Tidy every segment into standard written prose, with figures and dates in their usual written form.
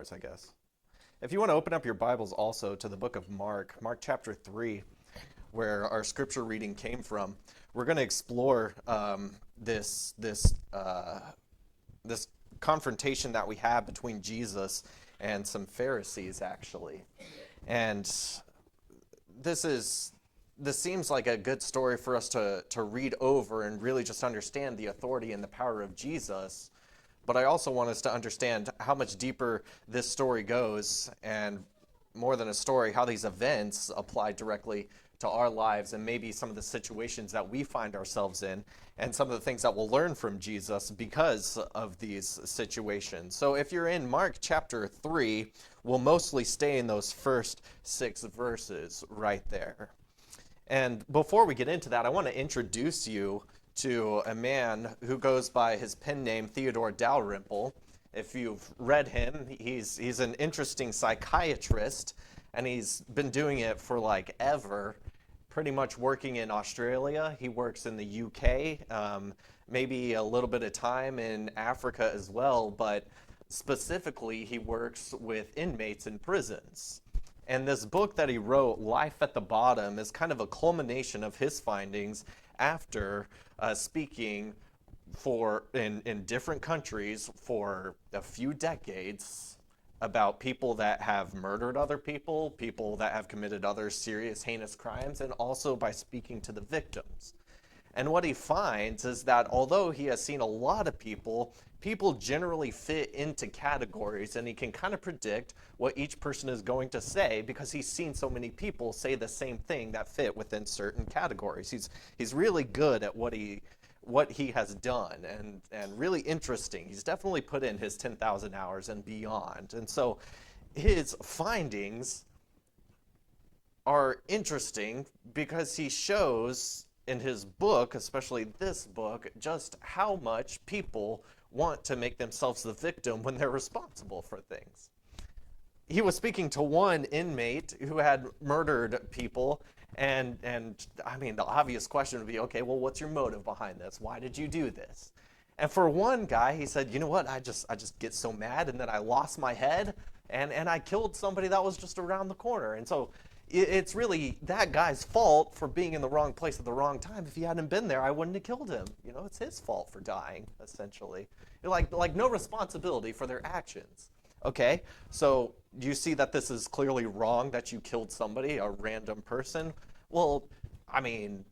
I guess. If you want to open up your Bibles also to the book of Mark, Mark chapter 3, where our scripture reading came from, we're going to explore this confrontation that we have between Jesus and some Pharisees, actually. And this is this seems like a good story for us to read over and really just understand the authority and the power of Jesus. But I also want us to understand how much deeper this story goes, and more than a story, how these events apply directly to our lives and maybe some of the situations that we find ourselves in, and some of the things that we'll learn from Jesus because of these situations. So if you're in Mark chapter 3, we'll mostly stay in those first 6 verses right there. And before we get into that, I want to introduce you to a man who goes by his pen name Theodore Dalrymple. If you've read him, he's an interesting psychiatrist, and he's been doing it for like ever, pretty much working in Australia. He works in the UK, maybe a little bit of time in Africa as well, but specifically he works with inmates in prisons. And this book that he wrote, Life at the Bottom, is kind of a culmination of his findings after speaking in different countries for a few decades about people that have murdered other people, people that have committed other serious, heinous crimes, and also by speaking to the victims. And what he finds is that although he has seen a lot of people, people generally fit into categories, and he can kind of predict what each person is going to say because he's seen so many people say the same thing that fit within certain categories. He's really good at what he has done, and really interesting. He's definitely put in his 10,000 hours and beyond. And so his findings are interesting because he shows in his book, especially this book, just how much people want to make themselves the victim when they're responsible for things. He was speaking to one inmate who had murdered people, and I mean, the obvious question would be, okay, well, what's your motive behind this? Why did you do this? And for one guy, he said, you know what, I just get so mad, and then I lost my head, and I killed somebody that was just around the corner. And so it's really that guy's fault for being in the wrong place at the wrong time. If he hadn't been there, I wouldn't have killed him. You know, it's his fault for dying, essentially. Like no responsibility for their actions. Okay, so do you see that this is clearly wrong, that you killed somebody, a random person? Well, I mean,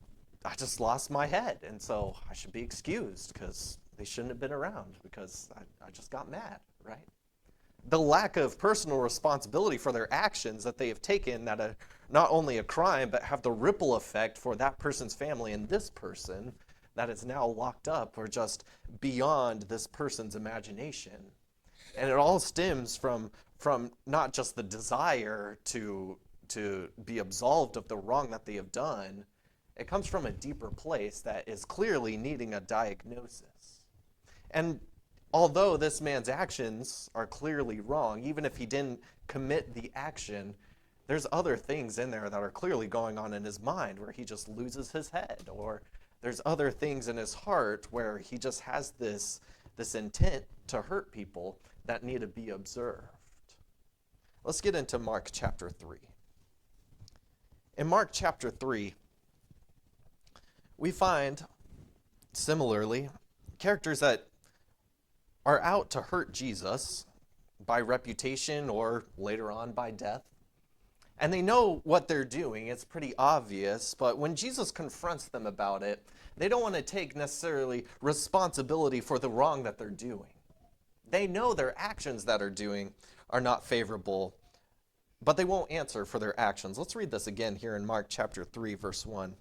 I just lost my head, and so I should be excused because they shouldn't have been around because I just got mad, right? The lack of personal responsibility for their actions that they have taken, that are not only a crime but have the ripple effect for that person's family and this person that is now locked up, or just beyond this person's imagination. And it all stems from not just the desire to be absolved of the wrong that they have done. It comes from a deeper place that is clearly needing a diagnosis. And although this man's actions are clearly wrong, even if he didn't commit the action, there's other things in there that are clearly going on in his mind where he just loses his head, or there's other things in his heart where he just has this intent to hurt people that need to be observed. Let's get into Mark chapter 3. In Mark chapter 3, we find, similarly, characters that are out to hurt Jesus by reputation or later on by death. And they know what they're doing. It's pretty obvious. But when Jesus confronts them about it, they don't want to take necessarily responsibility for the wrong that they're doing. They know their actions that are doing are not favorable, but they won't answer for their actions. Let's read this again here in Mark chapter 3, verse 1.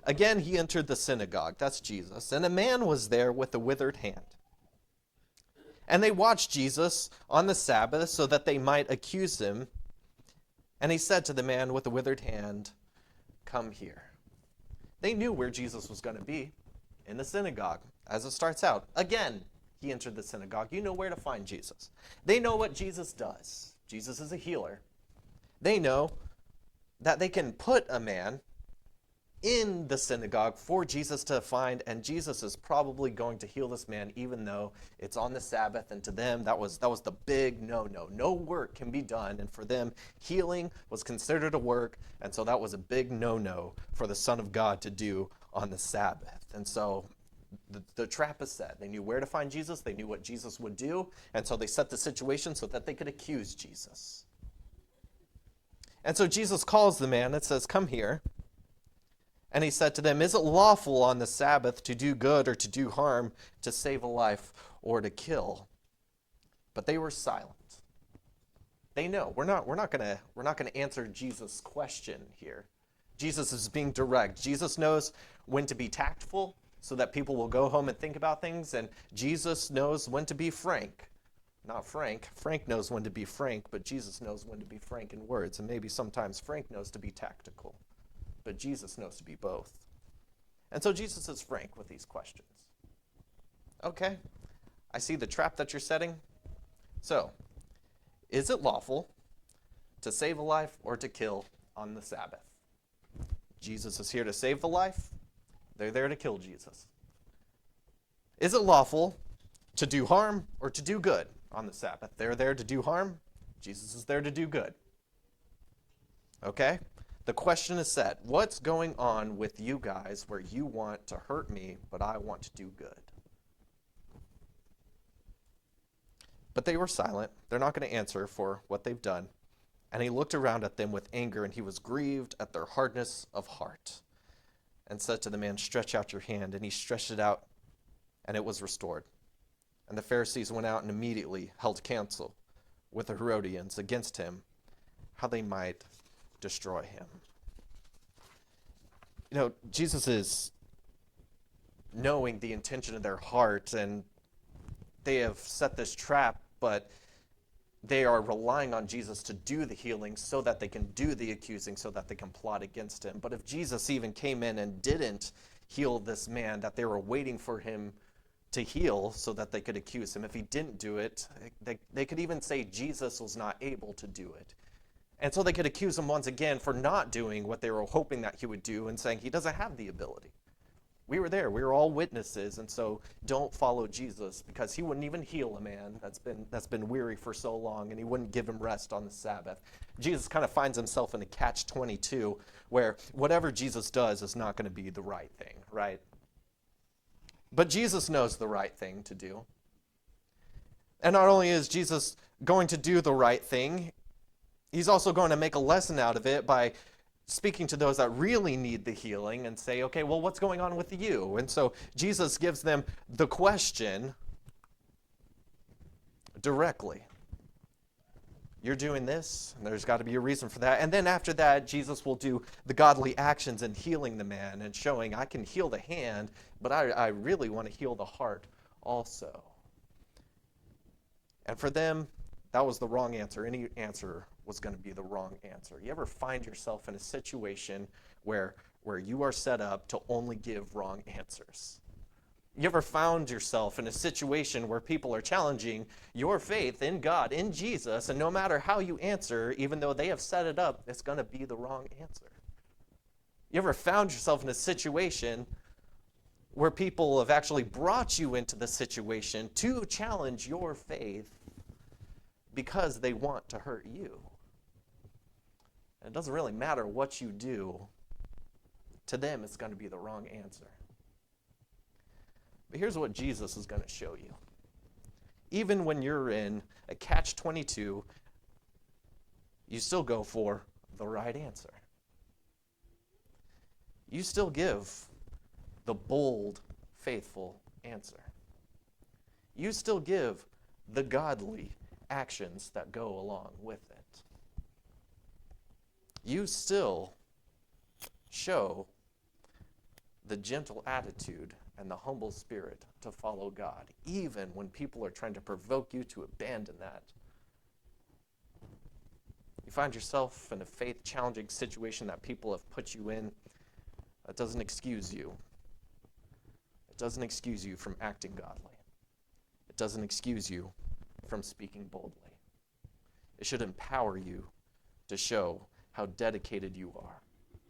Again, he entered the synagogue, that's Jesus, and a man was there with a withered hand. And they watched Jesus on the Sabbath so that they might accuse him. And he said to the man with the withered hand, "Come here." They knew where Jesus was going to be, in the synagogue, as it starts out. Again, he entered the synagogue. You know where to find Jesus. They know what Jesus does. Jesus is a healer. They know that they can put a man in the synagogue for Jesus to find, and Jesus is probably going to heal this man even though it's on the Sabbath, and to them that was the big no-no. No work can be done, and for them healing was considered a work, and so that was a big no-no for the Son of God to do on the Sabbath. And so the trap is set. They knew where to find Jesus, they knew what Jesus would do, and so they set the situation so that they could accuse Jesus. And so Jesus calls the man and says, "Come here." And he said to them, "Is it lawful on the Sabbath to do good or to do harm, to save a life or to kill?" But they were silent. They know we're not gonna answer Jesus' question here. Jesus is being direct. Jesus knows when to be tactful so that people will go home and think about things, and Jesus knows when to be frank. Not Frank. Frank knows when to be frank, but Jesus knows when to be frank in words, and maybe sometimes Frank knows to be tactical. But Jesus knows to be both. And so Jesus is frank with these questions. Okay, I see the trap that you're setting. So, is it lawful to save a life or to kill on the Sabbath? Jesus is here to save the life. They're there to kill Jesus. Is it lawful to do harm or to do good on the Sabbath? They're there to do harm. Jesus is there to do good. Okay? The question is set. What's going on with you guys where you want to hurt me, but I want to do good? But they were silent. They're not going to answer for what they've done. And he looked around at them with anger, and he was grieved at their hardness of heart, and said to the man, "Stretch out your hand." And he stretched it out, and it was restored. And the Pharisees went out and immediately held counsel with the Herodians against him, how they might destroy him. You know, Jesus is knowing the intention of their heart, and they have set this trap, but they are relying on Jesus to do the healing so that they can do the accusing, so that they can plot against him. But if Jesus even came in and didn't heal this man that they were waiting for him to heal so that they could accuse him, if he didn't do it, they could even say Jesus was not able to do it. And so they could accuse him once again for not doing what they were hoping that he would do, and saying he doesn't have the ability. We were there. We were all witnesses, and so don't follow Jesus, because he wouldn't even heal a man that's been weary for so long, and he wouldn't give him rest on the Sabbath. Jesus kind of finds himself in a catch-22 where whatever Jesus does is not going to be the right thing, right? But Jesus knows the right thing to do. And not only is Jesus going to do the right thing, he's also going to make a lesson out of it by speaking to those that really need the healing and say, okay, well, what's going on with you? And so Jesus gives them the question directly. You're doing this, and there's got to be a reason for that. And then after that, Jesus will do the godly actions in healing the man and showing, I can heal the hand, but I really want to heal the heart also. And for them, that was the wrong answer. Any answer was going to be the wrong answer. You ever find yourself in a situation where you are set up to only give wrong answers? You ever found yourself in a situation where people are challenging your faith in God, in Jesus, and no matter how you answer, even though they have set it up, it's going to be the wrong answer? You ever found yourself in a situation where people have actually brought you into the situation to challenge your faith because they want to hurt you? And it doesn't really matter what you do. To them, it's going to be the wrong answer. But here's what Jesus is going to show you. Even when you're in a catch-22, you still go for the right answer. You still give the bold, faithful answer. You still give the godly actions that go along with it. You still show the gentle attitude and the humble spirit to follow God, even when people are trying to provoke you to abandon that. You find yourself in a faith-challenging situation that people have put you in. That doesn't excuse you. It doesn't excuse you from acting godly. It doesn't excuse you from speaking boldly. It should empower you to show how dedicated you are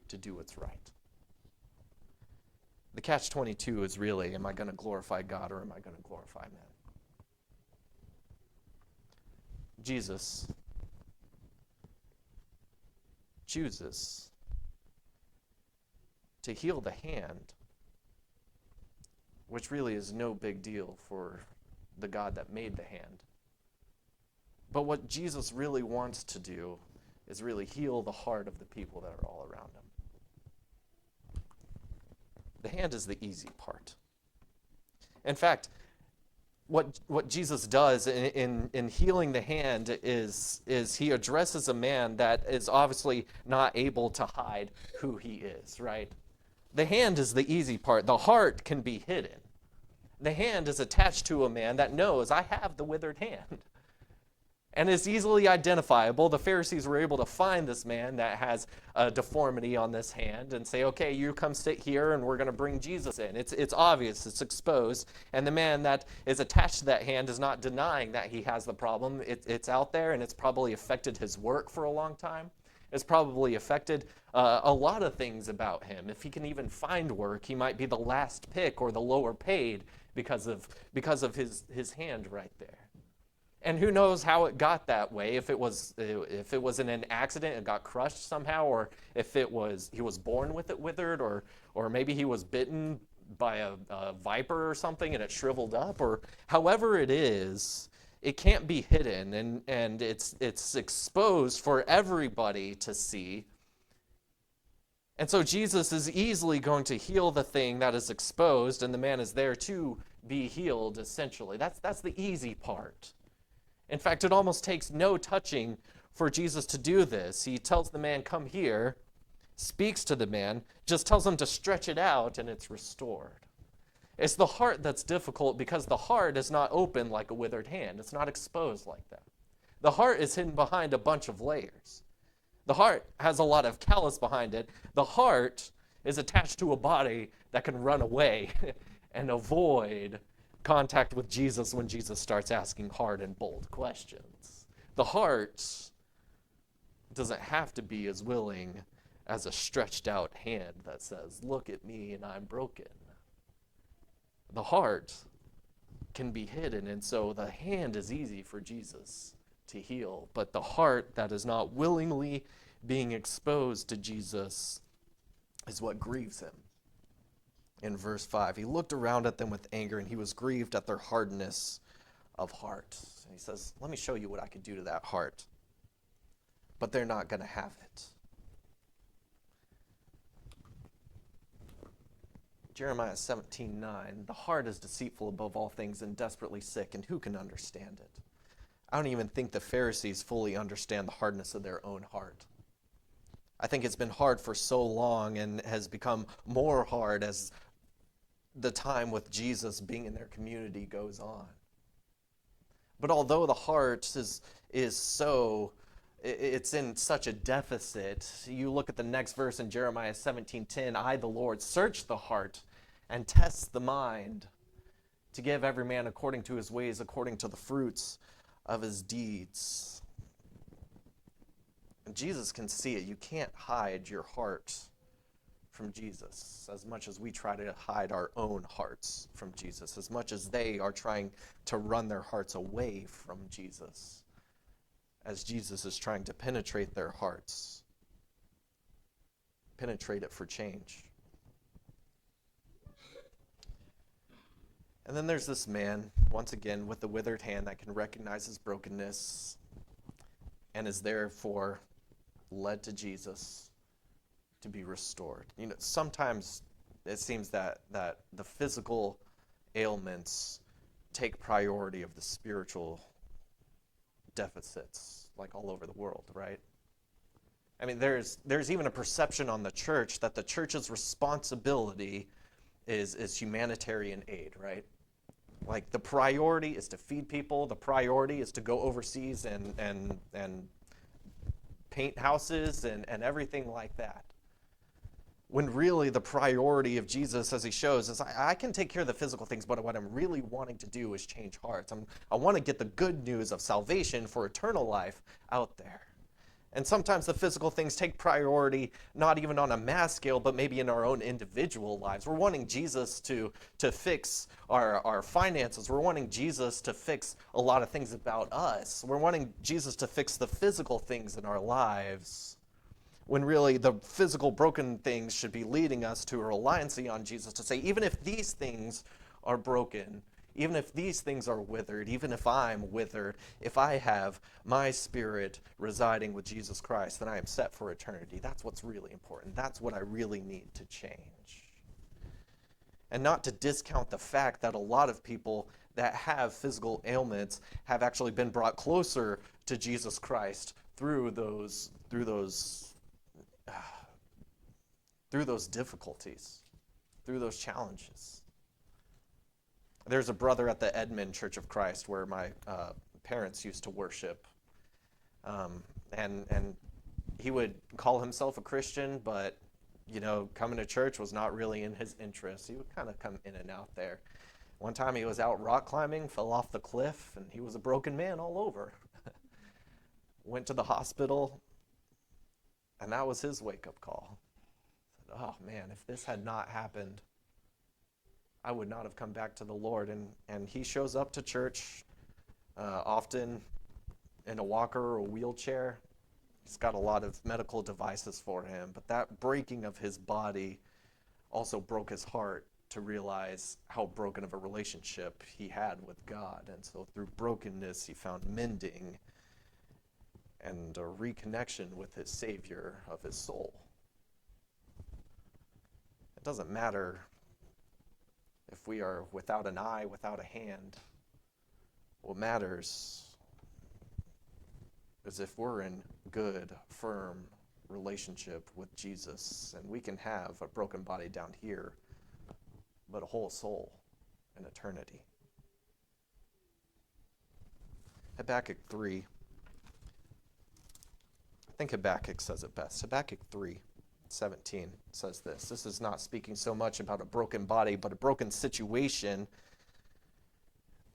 to do what's right. The catch-22 is really, am I going to glorify God or am I going to glorify man? Jesus chooses to heal the hand, which really is no big deal for the God that made the hand. But what Jesus really wants to do is really heal the heart of the people that are all around him. The hand is the easy part. In fact, what Jesus does in healing the hand is he addresses a man that is obviously not able to hide who he is, right? The hand is the easy part. The heart can be hidden. The hand is attached to a man that knows, I have the withered hand. And is easily identifiable. The Pharisees were able to find this man that has a deformity on this hand and say, okay, you come sit here and we're going to bring Jesus in. It's obvious, it's exposed. And the man that is attached to that hand is not denying that he has the problem. It's out there, and it's probably affected his work for a long time. It's probably affected a lot of things about him. If he can even find work, he might be the last pick or the lower paid because of his hand right there. And who knows how it got that way, if it was in an accident and got crushed somehow, or if he was born with it withered, or maybe he was bitten by a viper or something and it shriveled up, or however it is, it can't be hidden, and it's exposed for everybody to see. And so Jesus is easily going to heal the thing that is exposed, and the man is there to be healed, essentially. That's the easy part. In fact, it almost takes no touching for Jesus to do this. He tells the man, come here, speaks to the man, just tells him to stretch it out, and it's restored. It's the heart that's difficult because the heart is not open like a withered hand. It's not exposed like that. The heart is hidden behind a bunch of layers. The heart has a lot of callus behind it. The heart is attached to a body that can run away and avoid contact with Jesus when Jesus starts asking hard and bold questions. The heart doesn't have to be as willing as a stretched out hand that says, look at me and I'm broken. The heart can be hidden, and so the hand is easy for Jesus to heal, but the heart that is not willingly being exposed to Jesus is what grieves him. In verse 5, he looked around at them with anger, and he was grieved at their hardness of heart. And he says, let me show you what I could do to that heart. But they're not going to have it. Jeremiah 17:9, the heart is deceitful above all things and desperately sick, and who can understand it? I don't even think the Pharisees fully understand the hardness of their own heart. I think it's been hard for so long and has become more hard as the time with Jesus being in their community goes on. But although the heart is so, it's in such a deficit, you look at the next verse in Jeremiah 17:10, I, the Lord, search the heart and test the mind to give every man according to his ways, according to the fruits of his deeds. And Jesus can see it. You can't hide your heart from Jesus as much as we try to hide our own hearts from Jesus, as much as they are trying to run their hearts away from Jesus, as Jesus is trying to penetrate their hearts, penetrate it for change. And then there's this man, once again, with the withered hand that can recognize his brokenness and is therefore led to Jesus to be restored. You know, sometimes it seems that the physical ailments take priority of the spiritual deficits, like all over the world, right? I mean, there's even a perception on the church that the church's responsibility is humanitarian aid, right? Like the priority is to feed people, the priority is to go overseas and paint houses and everything like that. When really the priority of Jesus, as he shows, is I can take care of the physical things, but what I'm really wanting to do is change hearts. I want to get the good news of salvation for eternal life out there. And sometimes the physical things take priority, not even on a mass scale, but maybe in our own individual lives. We're wanting Jesus to fix our finances. We're wanting Jesus to fix a lot of things about us. We're wanting Jesus to fix the physical things in our lives, when really the physical broken things should be leading us to a reliance on Jesus to say, even if these things are broken, even if these things are withered, even if I'm withered, if I have my spirit residing with Jesus Christ, then I am set for eternity. That's what's really important. That's what I really need to change. And not to discount the fact that a lot of people that have physical ailments have actually been brought closer to Jesus Christ through those difficulties, through those challenges. There's a brother at the Edmond Church of Christ where my parents used to worship. And he would call himself a Christian, but, coming to church was not really in his interest. He would kind of come in and out there. One time he was out rock climbing, fell off the cliff, and he was a broken man all over. Went to the hospital, and that was his wake-up call. Said, oh man, if this had not happened, I would not have come back to the Lord. And he shows up to church often in a walker or a wheelchair. He's got a lot of medical devices for him, but that breaking of his body also broke his heart to realize how broken of a relationship he had with God. And so through brokenness, he found mending and a reconnection with his Savior of his soul. It doesn't matter if we are without an eye, without a hand. What matters is if we're in good, firm relationship with Jesus, and we can have a broken body down here, but a whole soul in eternity. Habakkuk 3. I think Habakkuk says it best. Habakkuk 3:17 says this. This is not speaking so much about a broken body, but a broken situation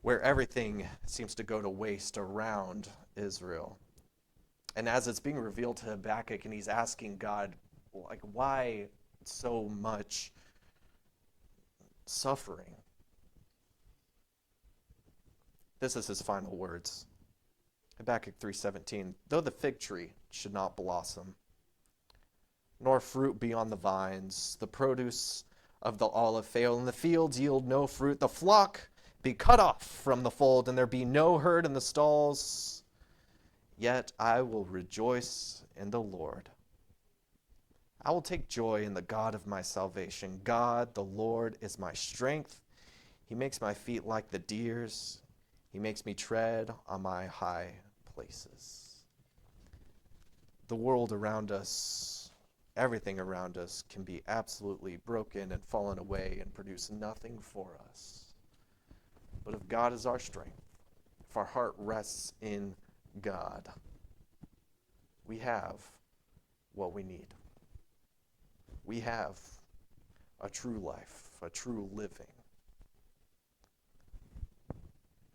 where everything seems to go to waste around Israel. And as it's being revealed to Habakkuk, and he's asking God, why so much suffering? This is his final words. Habakkuk 3:17, though the fig tree should not blossom, nor fruit be on the vines, the produce of the olive fail, and the fields yield no fruit, the flock be cut off from the fold, and there be no herd in the stalls, yet I will rejoice in the Lord. I will take joy in the God of my salvation. God, the Lord, is my strength. He makes my feet like the deer's. He makes me tread on my high places. The world around us, everything around us, can be absolutely broken and fallen away and produce nothing for us. But if God is our strength, if our heart rests in God, we have what we need. We have a true life, a true living.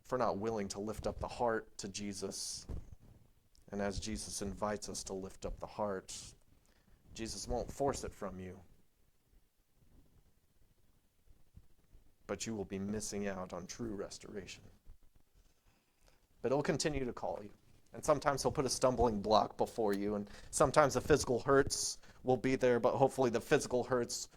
If we're not willing to lift up the heart to Jesus, and as Jesus invites us to lift up the heart, Jesus won't force it from you, but you will be missing out on true restoration. But he'll continue to call you. And sometimes he'll put a stumbling block before you, and sometimes the physical hurts will be there, but hopefully the physical hurts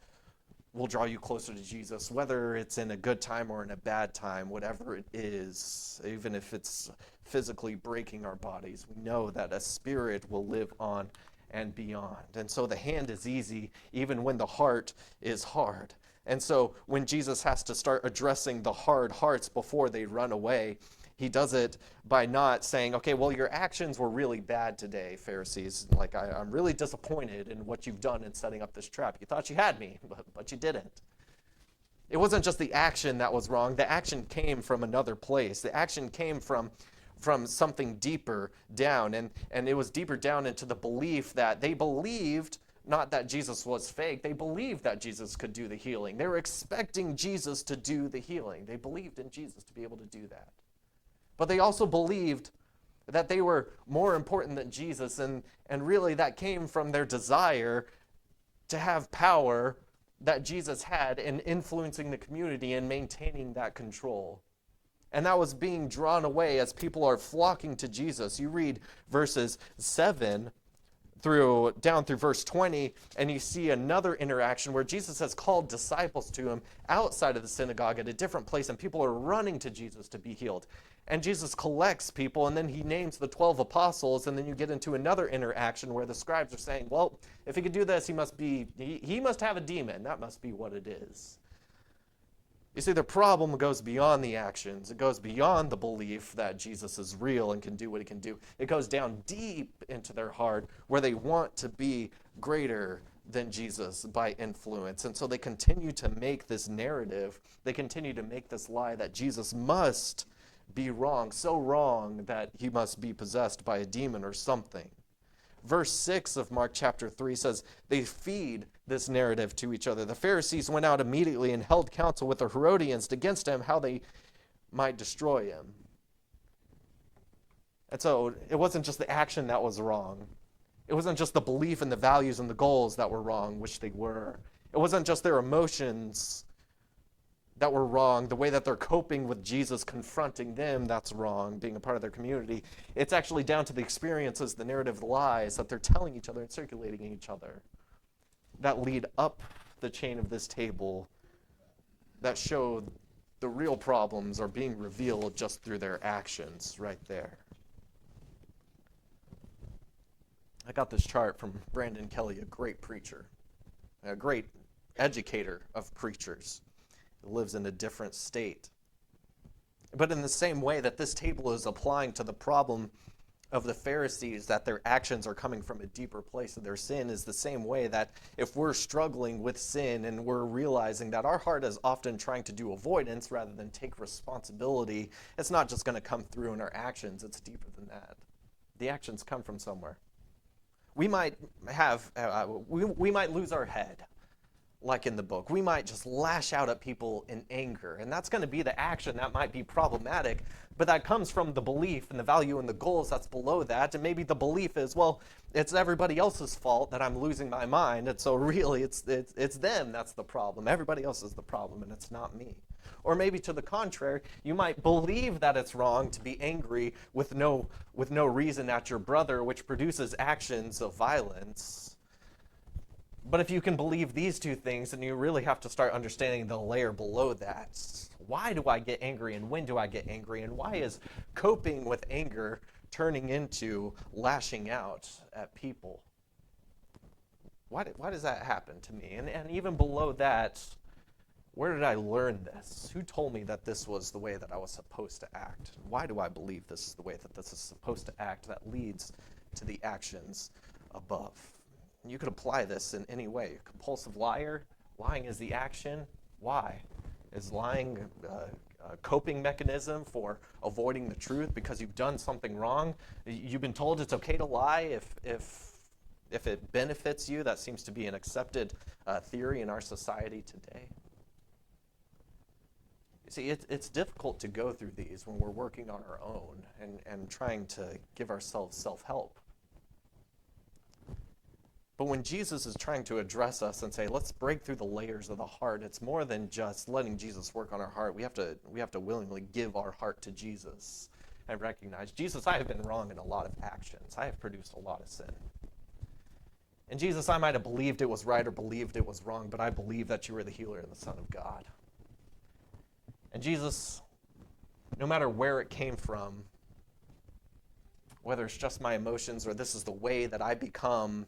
will draw you closer to Jesus, whether it's in a good time or in a bad time, whatever it is, even if it's physically breaking our bodies. We know that a spirit will live on and beyond. And so the hand is easy, even when the heart is hard. And so when Jesus has to start addressing the hard hearts before they run away, he does it by not saying, okay, well, your actions were really bad today, Pharisees. I'm really disappointed in what you've done in setting up this trap. You thought you had me, but you didn't. It wasn't just the action that was wrong. The action came from another place. The action came from something deeper down. And it was deeper down into the belief that they believed not that Jesus was fake. They believed that Jesus could do the healing. They were expecting Jesus to do the healing. They believed in Jesus to be able to do that. But they also believed that they were more important than Jesus, and really that came from their desire to have power that Jesus had in influencing the community and maintaining that control. And that was being drawn away as people are flocking to Jesus. You read verses 7 down through verse 20, and you see another interaction where Jesus has called disciples to him outside of the synagogue at a different place, and people are running to Jesus to be healed. And Jesus collects people, and then he names the 12 apostles, and then you get into another interaction where the scribes are saying, well, if he could do this, he must have a demon. That must be what it is. You see, the problem goes beyond the actions. It goes beyond the belief that Jesus is real and can do what he can do. It goes down deep into their heart where they want to be greater than Jesus by influence. And so they continue to make this narrative. They continue to make this lie that Jesus must be wrong, so wrong that he must be possessed by a demon or something. Verse 6 of Mark chapter 3 says, they feed this narrative to each other. The Pharisees went out immediately and held counsel with the Herodians against him, how they might destroy him. And so it wasn't just the action that was wrong. It wasn't just the belief and the values and the goals that were wrong, which they were. It wasn't just their emotions that were wrong, the way that they're coping with Jesus confronting them, that's wrong, being a part of their community. It's actually down to the experiences, the narrative, the lies that they're telling each other and circulating each other that lead up the chain of this table that show the real problems are being revealed just through their actions right there. I got this chart from Brandon Kelly, a great preacher, a great educator of preachers. Lives in a different state. But in the same way that this table is applying to the problem of the Pharisees, that their actions are coming from a deeper place of their sin, is the same way that if we're struggling with sin and we're realizing that our heart is often trying to do avoidance rather than take responsibility, it's not just going to come through in our actions, it's deeper than that. The actions come from somewhere. We might we might lose our head. Like in the book, we might just lash out at people in anger, and that's going to be the action that might be problematic, but that comes from the belief and the value and the goals that's below that. And maybe the belief is, well, it's everybody else's fault that I'm losing my mind, and so really it's them that's the problem. Everybody else is the problem, and it's not me. Or maybe to the contrary, you might believe that it's wrong to be angry with no reason at your brother, which produces actions of violence. But if you can believe these two things, then you really have to start understanding the layer below that. Why do I get angry, and when do I get angry, and why is coping with anger turning into lashing out at people? Why does that happen to me? And even below that, where did I learn this? Who told me that this was the way that I was supposed to act? Why do I believe this is the way that this is supposed to act that leads to the actions above? You could apply this in any way. Compulsive liar, lying is the action. Why? Is lying a coping mechanism for avoiding the truth because you've done something wrong? You've been told it's okay to lie if it benefits you. That seems to be an accepted theory in our society today. You see, it's difficult to go through these when we're working on our own and trying to give ourselves self-help. But when Jesus is trying to address us and say, let's break through the layers of the heart, it's more than just letting Jesus work on our heart. We have to willingly give our heart to Jesus and recognize, Jesus, I have been wrong in a lot of actions. I have produced a lot of sin. And Jesus, I might have believed it was right or believed it was wrong, but I believe that you are the healer and the Son of God. And Jesus, no matter where it came from, whether it's just my emotions or this is the way that I become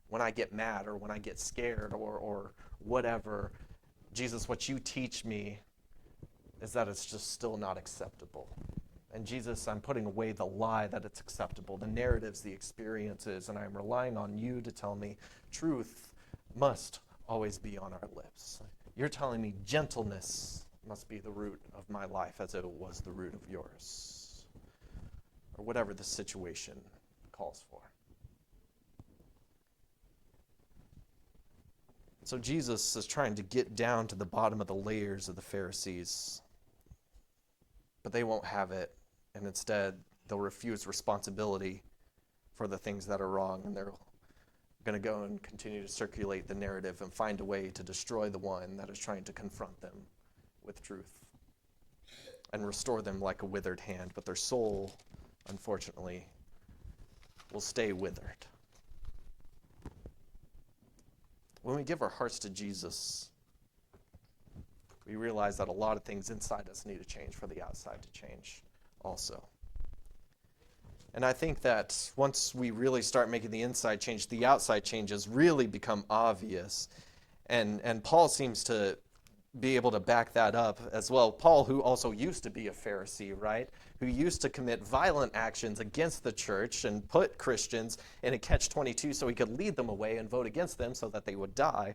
when I get mad or when I get scared or whatever, Jesus, what you teach me is that it's just still not acceptable. And Jesus, I'm putting away the lie that it's acceptable, the narratives, the experiences, and I'm relying on you to tell me truth must always be on our lips. You're telling me gentleness must be the root of my life as it was the root of yours, or whatever the situation calls for. So Jesus is trying to get down to the bottom of the layers of the Pharisees, but they won't have it, and instead they'll refuse responsibility for the things that are wrong, and they're going to go and continue to circulate the narrative and find a way to destroy the one that is trying to confront them with truth and restore them like a withered hand. But their soul, unfortunately, will stay withered. When we give our hearts to Jesus, we realize that a lot of things inside us need to change for the outside to change also. And I think that once we really start making the inside change, the outside changes really become obvious. And Paul seems to be able to back that up as well. Paul, who also used to be a Pharisee, right? Who used to commit violent actions against the church and put Christians in a catch-22 so he could lead them away and vote against them so that they would die,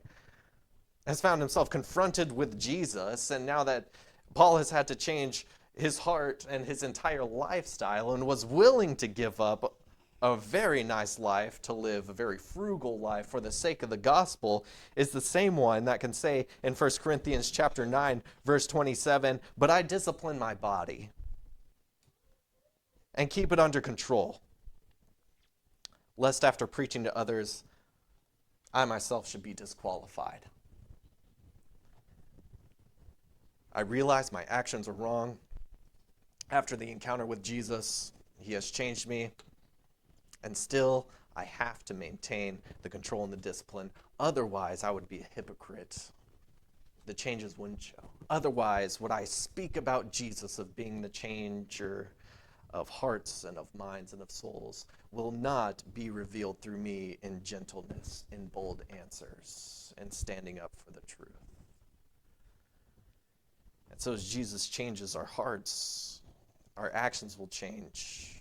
has found himself confronted with Jesus. And now that Paul has had to change his heart and his entire lifestyle and was willing to give up a very nice life to live a very frugal life for the sake of the gospel, is the same one that can say in 1 Corinthians chapter 9, verse 27, "But I discipline my body and keep it under control, lest after preaching to others, I myself should be disqualified. I realize my actions are wrong. After the encounter with Jesus, he has changed me. And still, I have to maintain the control and the discipline. Otherwise, I would be a hypocrite. The changes wouldn't show. Otherwise, what I speak about Jesus of being the changer of hearts and of minds and of souls will not be revealed through me in gentleness, in bold answers, and standing up for the truth." And so as Jesus changes our hearts, our actions will change.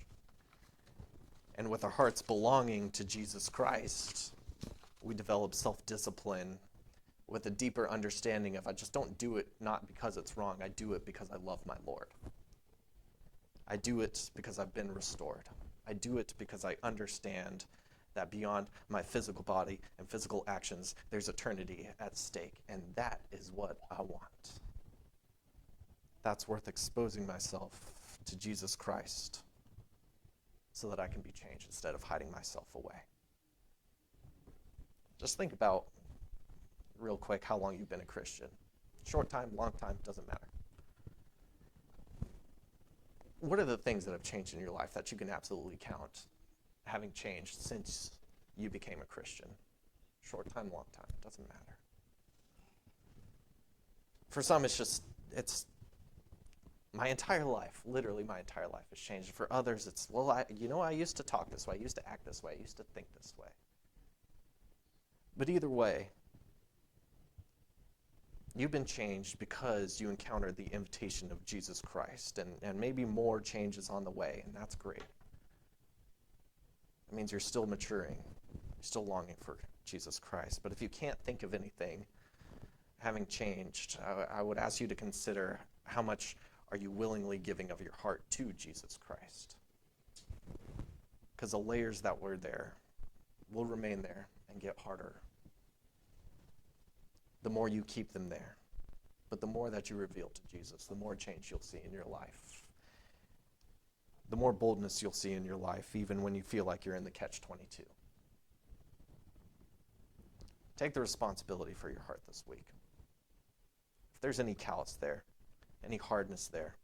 And with our hearts belonging to Jesus Christ, we develop self-discipline with a deeper understanding of, I just don't do it not because it's wrong. I do it because I love my Lord. I do it because I've been restored. I do it because I understand that beyond my physical body and physical actions, there's eternity at stake. And that is what I want. That's worth exposing myself to Jesus Christ so that I can be changed instead of hiding myself away. Just think about, real quick, how long you've been a Christian. Short time, long time, doesn't matter. What are the things that have changed in your life that you can absolutely count having changed since you became a Christian? Short time, long time, doesn't matter. For some, it's my entire life, literally my entire life has changed. For others, it's, well, I used to talk this way, I used to act this way, I used to think this way. But either way, you've been changed because you encountered the invitation of Jesus Christ, and maybe more changes on the way, and that's great. It means you're still maturing, you're still longing for Jesus Christ. But if you can't think of anything having changed, I would ask you to consider, how much are you willingly giving of your heart to Jesus Christ? Because the layers that were there will remain there and get harder the more you keep them there. But the more that you reveal to Jesus, the more change you'll see in your life. The more boldness you'll see in your life, even when you feel like you're in the catch-22. Take the responsibility for your heart this week. If there's any callous there, any hardness there,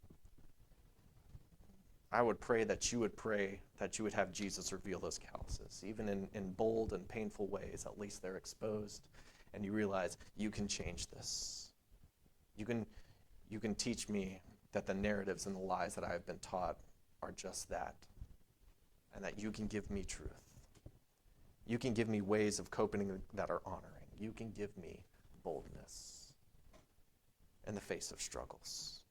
I would pray that you would have Jesus reveal those calluses. Even in bold and painful ways, at least they're exposed, and you realize you can change this. You can teach me that the narratives and the lies that I have been taught are just that, and that you can give me truth. You can give me ways of coping that are honoring. You can give me boldness in the face of struggles.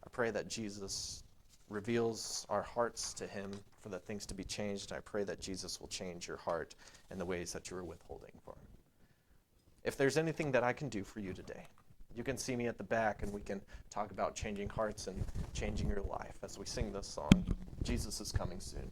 I pray that Jesus reveals our hearts to him for the things to be changed. I pray that Jesus will change your heart in the ways that you are withholding for him. If there's anything that I can do for you today, you can see me at the back and we can talk about changing hearts and changing your life as we sing this song, Jesus is Coming Soon.